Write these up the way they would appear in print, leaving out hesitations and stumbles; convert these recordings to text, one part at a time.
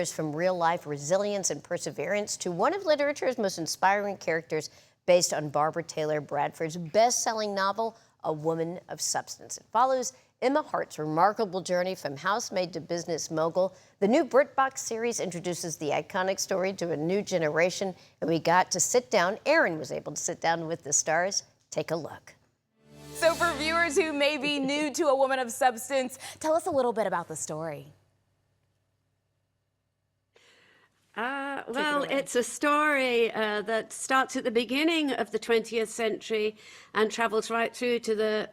From real-life resilience and perseverance to one of literature's most inspiring characters based on Barbara Taylor Bradford's best-selling novel, A Woman of Substance. It follows Emma Hart's remarkable journey from housemaid to business mogul. The new BritBox series introduces the iconic story to a new generation, and we got to sit down. Aaron was able to sit down with the stars. Take a look. So for viewers who may be new to A Woman of Substance, tell us a little bit about the story. Well, it's a story that starts at the beginning of the 20th century and travels right through to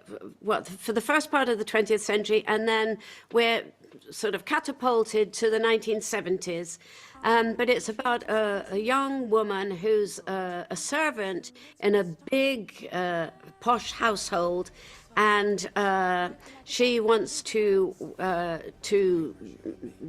for the first part of the 20th century, and then we're sort of catapulted to the 1970s. But it's about a young woman who's a servant in a big, posh household, and she wants to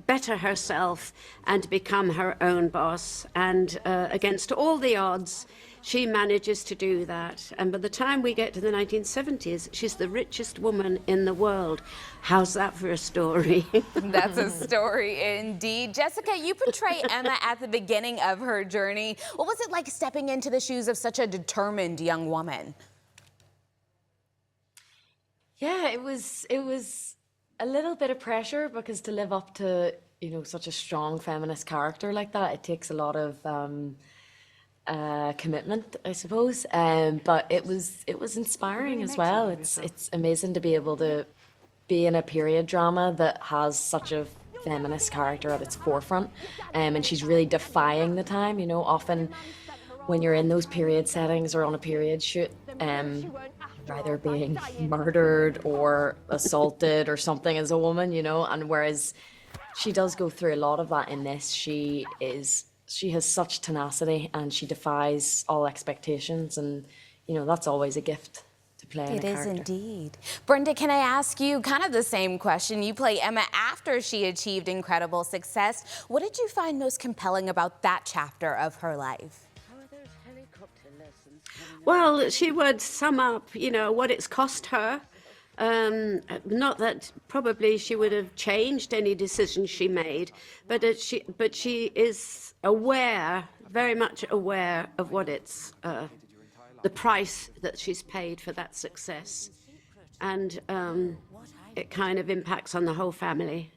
better herself and become her own boss. And against all the odds, she manages to do that. And by the time we get to the 1970s, she's the richest woman in the world. How's that for a story? That's a story indeed. Jessica, you portray Emma at the beginning of her journey. What was it like stepping into the shoes of such a determined young woman? Yeah, it was a little bit of pressure, because to live up to, you know, such a strong feminist character like that, it takes a lot of commitment, I suppose. But it was inspiring as well. It's amazing to be able to be in a period drama that has such a feminist character at its forefront, and she's really defying the time. You know, often when you're in those period settings or on a period shoot, either being murdered or assaulted or something as a woman, you know, and whereas she does go through a lot of that in this, she has such tenacity and she defies all expectations, and you know, that's always a gift to play in a character. It is indeed. Brenda, can I ask you kind of the same question? You play Emma after she achieved incredible success. What did you find most compelling about that chapter of her life? Well, she would sum up, you know, what it's cost her. Not that probably she would have changed any decisions she made, but she is aware, very much aware of what it's, the price that she's paid for that success. And it kind of impacts on the whole family.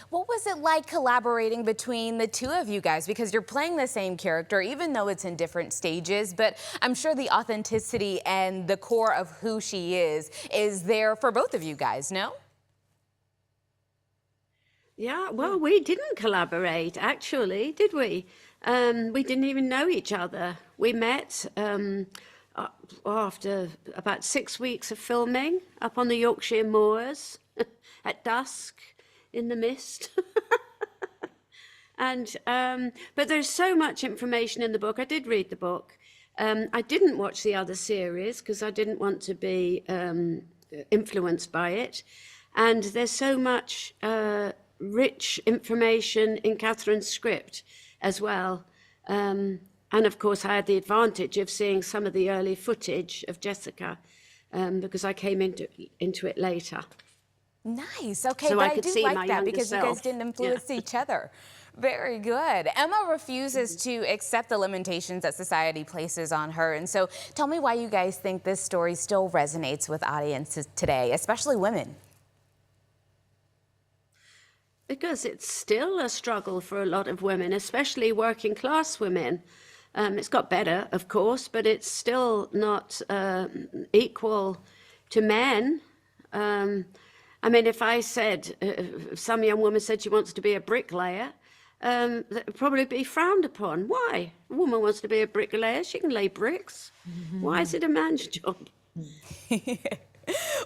What was it like collaborating between the two of you guys? Because you're playing the same character, even though it's in different stages, but I'm sure the authenticity and the core of who she is there for both of you guys, no? Yeah, well, we didn't collaborate, actually, did we? We didn't even know each other. We met after about 6 weeks of filming up on the Yorkshire moors at dusk, in the mist. And but there's so much information in the book. I did read the book. I didn't watch the other series because I didn't want to be influenced by it. And there's so much rich information in Catherine's script as well. And of course, I had the advantage of seeing some of the early footage of Jessica because I came into it later. Nice. Okay, so but I do like that because self. You guys didn't influence each other. Very good. Emma refuses to accept the limitations that society places on her. And so tell me why you guys think this story still resonates with audiences today, especially women. Because it's still a struggle for a lot of women, especially working class women. It's got better, of course, but it's still not equal to men. I mean, if I said, if some young woman said she wants to be a bricklayer, that would probably be frowned upon. Why? A woman wants to be a bricklayer, she can lay bricks. Why is it a man's job?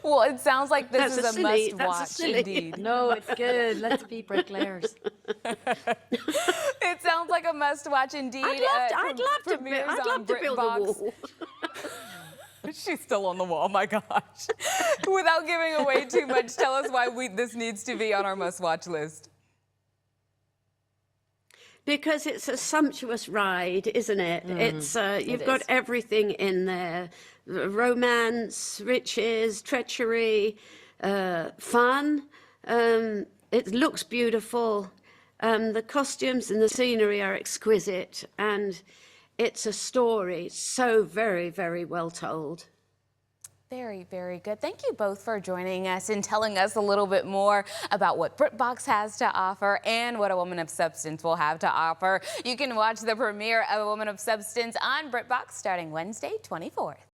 Well, it sounds like this is a must-watch indeed. No, it's good. Let's be bricklayers. It sounds like a must-watch indeed. I'd love to build a wall. She's still on the wall, my gosh. Without giving away too much, tell us why this needs to be on our must-watch list. Because it's a sumptuous ride, isn't it? It's you've got everything in there. Romance, riches, treachery, fun. It looks beautiful. The costumes and the scenery are exquisite, and it's a story so very, very well told. Very, very good. Thank you both for joining us and telling us a little bit more about what BritBox has to offer and what A Woman of Substance will have to offer. You can watch the premiere of A Woman of Substance on BritBox starting Wednesday, 24th.